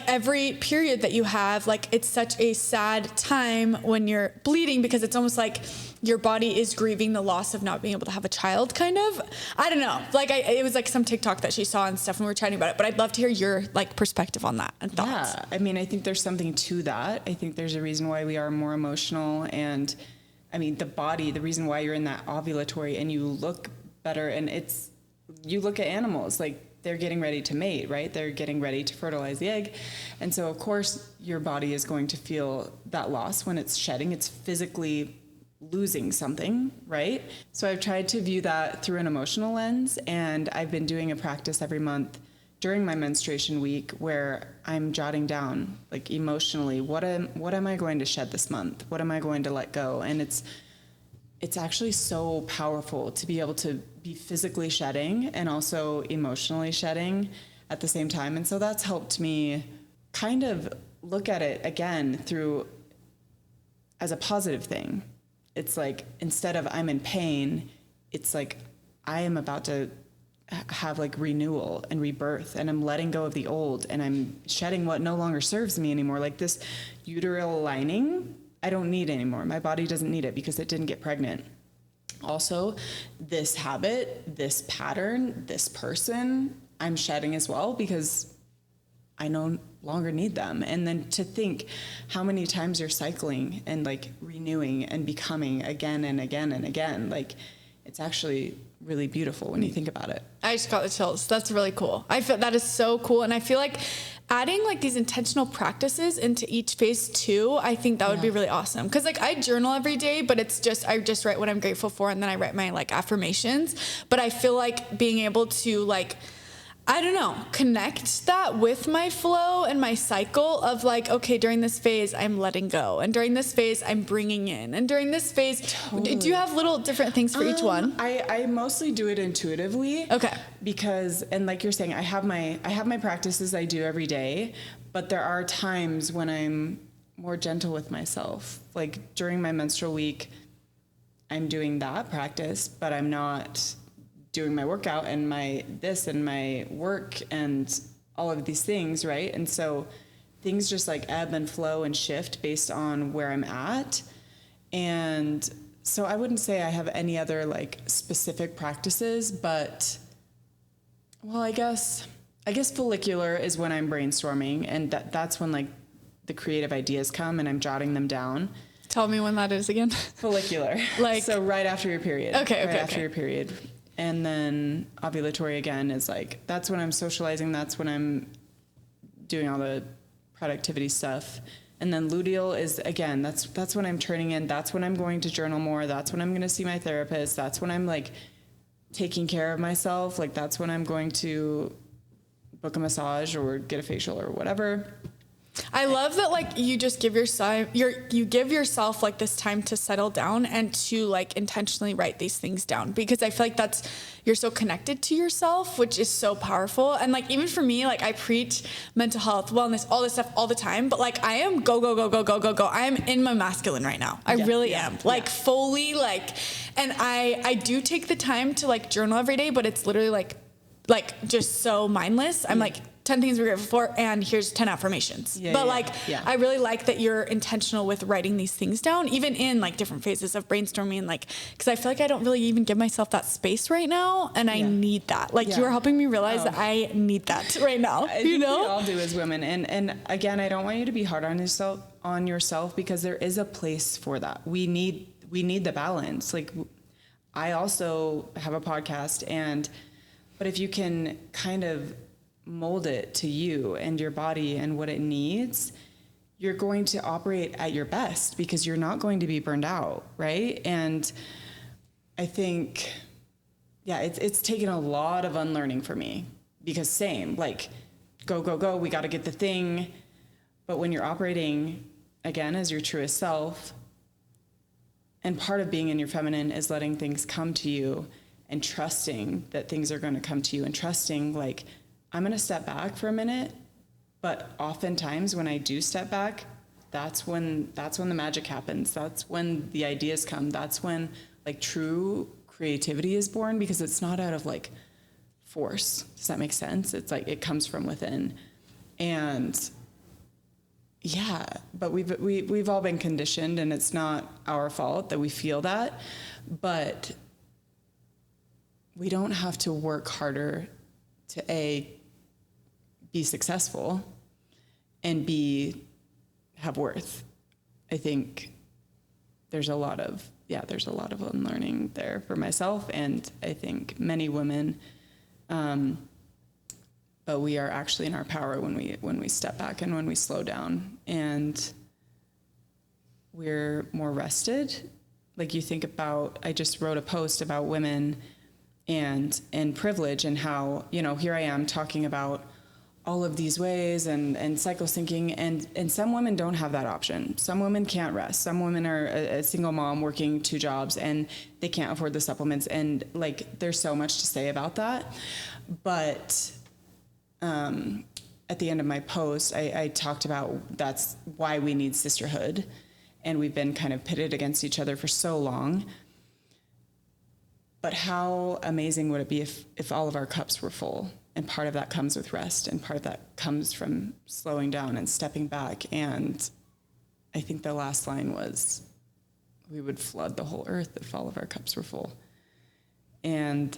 every period that you have, it's such a sad time when you're bleeding, because it's almost your body is grieving the loss of not being able to have a child, kind of. I don't know. It was some TikTok that she saw and stuff, and we were chatting about it, but I'd love to hear your perspective on that and thoughts. Yeah. I mean, I think there's something to that. I think there's a reason why we are more emotional, and I mean, the body, the reason why you're in that ovulatory and you look better, and you look at animals, they're getting ready to mate, right? They're getting ready to fertilize the egg. And so of course your body is going to feel that loss when it's shedding. It's physically losing something, right? So I've tried to view that through an emotional lens, and I've been doing a practice every month during my menstruation week where I'm jotting down, emotionally, what am I going to shed this month? What am I going to let go? And it's actually so powerful to be able to be physically shedding and also emotionally shedding at the same time. And so that's helped me kind of look at it again through as a positive thing. It's like, instead of I'm in pain, it's like I am about to have like renewal and rebirth, and I'm letting go of the old, and I'm shedding what no longer serves me anymore. Like this uteral lining, I don't need anymore. My body doesn't need it because it didn't get pregnant. Also, this habit, this pattern, this person, I'm shedding as well because I no longer need them. And then to think how many times you're cycling and like renewing and becoming again and again and again, like it's actually really beautiful when you think about it. I just got the chills. That's really cool. I feel that is so cool. And I feel like adding like these intentional practices into each phase too, I think that would be really awesome. Cause like I journal every day, but it's just, I just write what I'm grateful for. And then I write my like affirmations, but I feel like being able to like, I don't know, connect that with my flow and my cycle of like, okay, during this phase, I'm letting go. And during this phase, I'm bringing in. And during this phase, do you have little different things for each one? I mostly do it intuitively. Okay. Because, and like you're saying, I have my practices I do every day, but there are times when I'm more gentle with myself. Like during my menstrual week, I'm doing that practice, but I'm not doing my workout and my this and my work and all of these things, right? And so things just like ebb and flow and shift based on where I'm at. And so I wouldn't say I have any other like specific practices, but well, I guess follicular is when I'm brainstorming, and that's when like the creative ideas come and I'm jotting them down. Tell me when that is again. Follicular. Like so right after your period. Okay. Right after your period. And then ovulatory again is like, that's when I'm socializing. That's when I'm doing all the productivity stuff. And then luteal is, again, that's when I'm turning in. That's when I'm going to journal more. That's when I'm going to see my therapist. That's when I'm like taking care of myself. Like that's when I'm going to book a massage or get a facial or whatever. I love that like you just give yourself like this time to settle down and to like intentionally write these things down, because I feel like you're so connected to yourself, which is so powerful. And like even for me, like I preach mental health, wellness, all this stuff all the time, but like I am go. I am in my masculine right now. I really am like fully like, and I do take the time to like journal every day, but it's literally like just so mindless. I'm like 10 things we're grateful for, and here's 10 affirmations. I really like that you're intentional with writing these things down, even in like different phases of brainstorming, like, cause I feel like I don't really even give myself that space right now. And I need that. Like you are helping me realize that I need that right now, you know? We all do as women. And again, I don't want you to be hard on yourself because there is a place for that. We need the balance. Like I also have a podcast, but if you can kind of mold it to you and your body and what it needs, you're going to operate at your best because you're not going to be burned out, right? And I think, it's taken a lot of unlearning for me because same, like go, we got to get the thing. But when you're operating, again, as your truest self, and part of being in your feminine is letting things come to you and trusting that things are going to come to you and trusting like, I'm going to step back for a minute, but oftentimes when I do step back, that's when the magic happens. That's when the ideas come. That's when like true creativity is born, because it's not out of like force. Does that make sense? It's like it comes from within. And but we've all been conditioned, and it's not our fault that we feel that, but we don't have to work harder to be successful and have worth. I think there's a lot of unlearning there for myself, and I think many women, but we are actually in our power when we step back and when we slow down, and we're more rested. Like you think about, I just wrote a post about women and privilege, and how, here I am talking about all of these ways and cycle syncing, and some women don't have that option. Some women can't rest. Some women are a single mom working 2 jobs and they can't afford the supplements, and like there's so much to say about that. But at the end of my post, I talked about that's why we need sisterhood. And we've been kind of pitted against each other for so long. But how amazing would it be if all of our cups were full? And part of that comes with rest, and part of that comes from slowing down and stepping back. And I think the last line was, we would flood the whole earth if all of our cups were full. And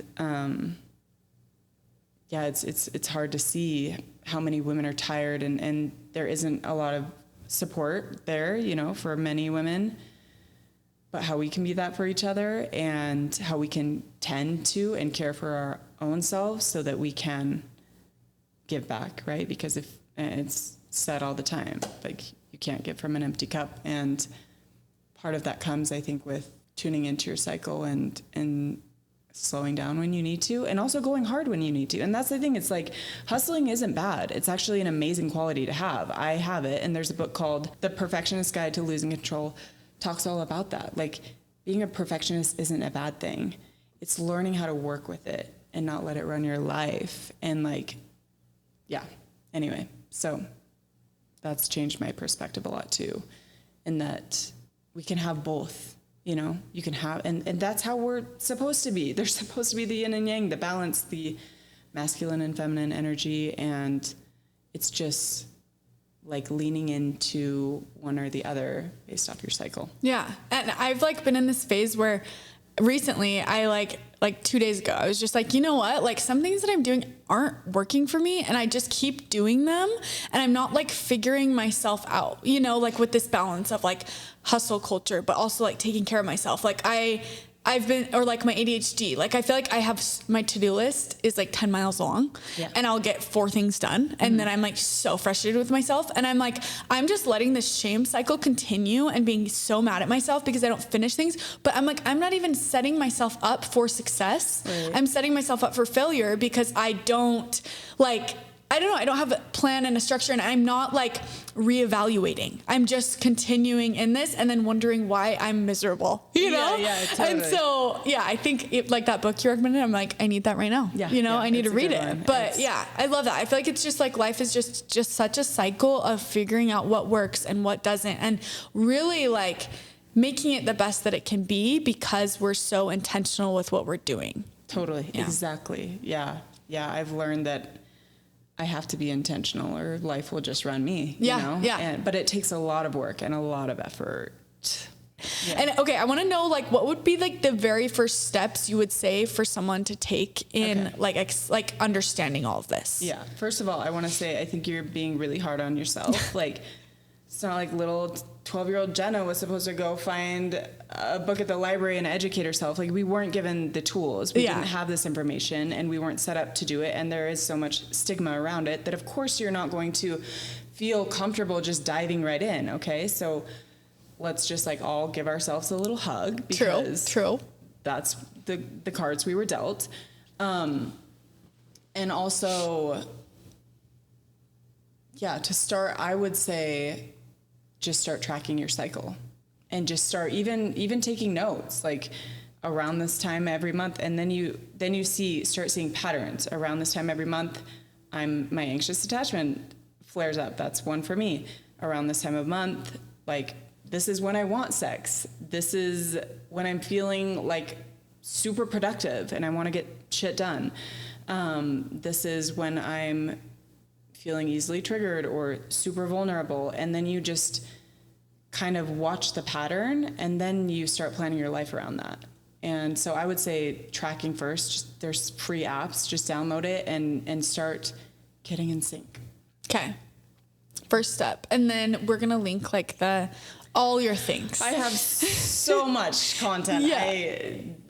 it's hard to see how many women are tired, and there isn't a lot of support there, for many women, but how we can be that for each other, and how we can tend to and care for our own selves so that we can give back, right? Because if it's said all the time, like, you can't give from an empty cup. And part of that comes, I think, with tuning into your cycle and slowing down when you need to, and also going hard when you need to. And that's the thing. It's like, hustling isn't bad. It's actually an amazing quality to have. I have it. And there's a book called The Perfectionist Guide to Losing Control, talks all about that. Like, being a perfectionist isn't a bad thing. It's learning how to work with it and not let it run your life. And anyway, so that's changed my perspective a lot too. In that we can have both. You can have, and that's how we're supposed to be. There's supposed to be the yin and yang, the balance, the masculine and feminine energy. And it's just like leaning into one or the other based off your cycle. Yeah. And I've been in this phase where recently I like 2 days ago, I was just like, you know what? Like, some things that I'm doing aren't working for me, and I just keep doing them, and I'm not figuring myself out, with this balance of hustle culture, but also taking care of myself. I've been, or my ADHD, I feel like I have, my to-do list is 10 miles long, and I'll get 4 things done. And then I'm so frustrated with myself. And I'm just letting this shame cycle continue and being so mad at myself because I don't finish things. But I'm not even setting myself up for success. Right. I'm setting myself up for failure because I don't I don't know. I don't have a plan and a structure, and I'm not reevaluating. I'm just continuing in this and then wondering why I'm miserable, you know? Yeah, totally. And so, I think that book you recommended, I'm I need that right now. Yeah. I need to read it. One. But I love that. I feel like it's just life is just such a cycle of figuring out what works and what doesn't, and really making it the best that it can be because we're so intentional with what we're doing. Totally. Yeah. Exactly. Yeah. Yeah. I've learned that I have to be intentional or life will just run me, Yeah. But it takes a lot of work and a lot of effort. Yeah. And okay, I want to know what would be the very first steps you would say for someone to take in understanding all of this? Yeah. First of all, I want to say, I think you're being really hard on yourself. It's not little 12-year-old Jenna was supposed to go find a book at the library and educate herself. We weren't given the tools. We didn't have this information, and we weren't set up to do it. And there is so much stigma around it that, of course, you're not going to feel comfortable just diving right in. Okay. So let's just all give ourselves a little hug, because True. That's the cards we were dealt. And also, to start, I would say, just start tracking your cycle, and just start even taking notes around this time every month. And then you start seeing patterns around this time every month. My anxious attachment flares up. That's one for me. Around this time of month, this is when I want sex. This is when I'm feeling super productive and I want to get shit done. This is when I'm feeling easily triggered or super vulnerable. And then you just kind of watch the pattern, and then you start planning your life around that. And so I would say tracking first. There's free apps, just download it and start getting in sync. Okay. First step. And then we're going to link all your things. I have so much content.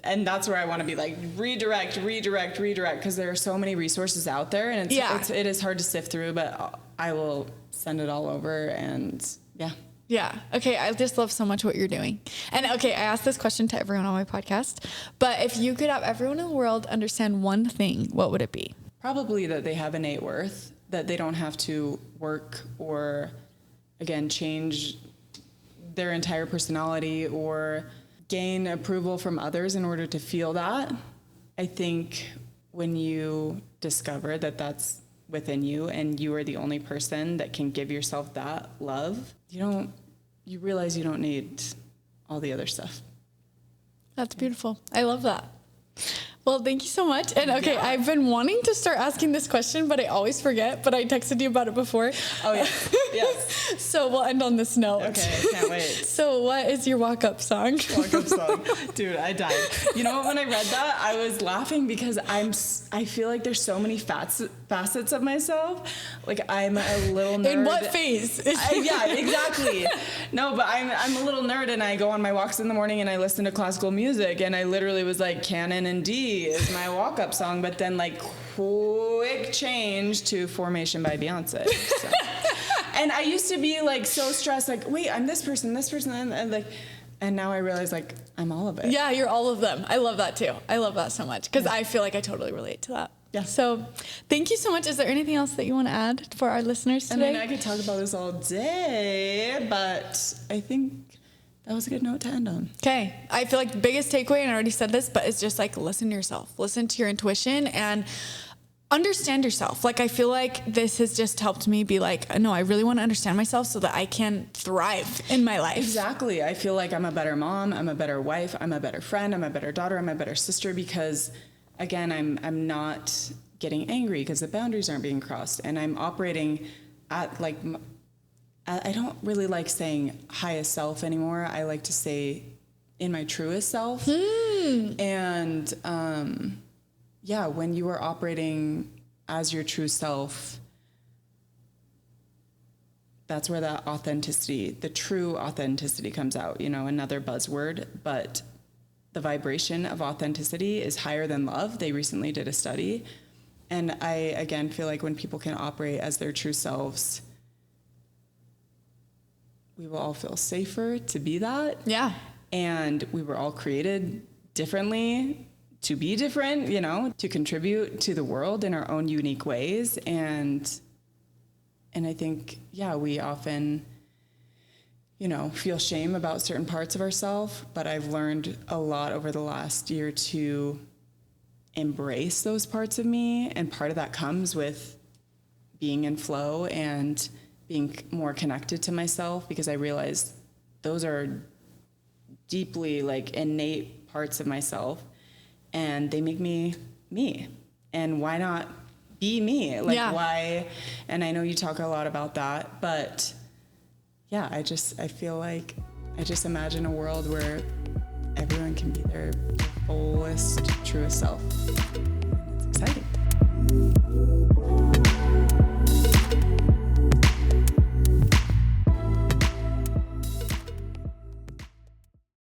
And that's where I want to be redirect, because there are so many resources out there, and it is hard to sift through, but I will send it all over. And Yeah. Okay. I just love so much what you're doing. And okay, I asked this question to everyone on my podcast, but if you could have everyone in the world understand one thing, what would it be? Probably that they have innate worth, that they don't have to work or, again, change their entire personality or gain approval from others in order to feel that. I think when you discover that that's within you, and you are the only person that can give yourself that love, you realize you don't need all the other stuff. That's beautiful. I love that. Well, thank you so much. And okay, yeah. I've been wanting to start asking this question, but I always forget, but I texted you about it before. Oh, yeah. Yes. So we'll end on this note. Okay, can't wait. So what is your walk-up song? Walk-up song. Dude, I died. You know what, when I read that, I was laughing because I feel like there's so many facets of myself. Like, I'm a little nerd. In what phase? Yeah, exactly. No, but I'm a little nerd, and I go on my walks in the morning and I listen to classical music, and I literally was like, Canon and D is my walk-up song, but then like quick change to Formation by Beyonce. So. And I used to be like so stressed, like, wait, I'm this person, and now I realize like I'm all of it. Yeah, you're all of them. I love that too. I love that so much because I feel like I totally relate to that. Yeah. So thank you so much. Is there anything else that you want to add for our listeners today? I mean, I could talk about this all day, but I think that was a good note to end on. Okay. I feel like the biggest takeaway, and I already said this, but it's just like listen to yourself. Listen to your intuition and understand yourself. Like, I feel like this has just helped me be like, no, I really want to understand myself so that I can thrive in my life. Exactly. I feel like I'm a better mom. I'm a better wife. I'm a better friend. I'm a better daughter. I'm a better sister because, again, I'm not getting angry because the boundaries aren't being crossed. And I'm operating at like... I don't really like saying highest self anymore. I like to say in my truest self. And yeah, when you are operating as your true self, that's where that authenticity, the true authenticity comes out, another buzzword, but the vibration of authenticity is higher than love. They recently did a study. And I, again, feel like when people can operate as their true selves, we will all feel safer to be that. Yeah. And we were all created differently to be different, to contribute to the world in our own unique ways. And I think, yeah, we often, feel shame about certain parts of ourselves, but I've learned a lot over the last year to embrace those parts of me. And part of that comes with being in flow and being more connected to myself, because I realized those are deeply like innate parts of myself and they make me me. And why not be me? Like, why? And I know you talk a lot about that, but yeah, I feel like I just imagine a world where everyone can be their fullest, truest self. It's exciting.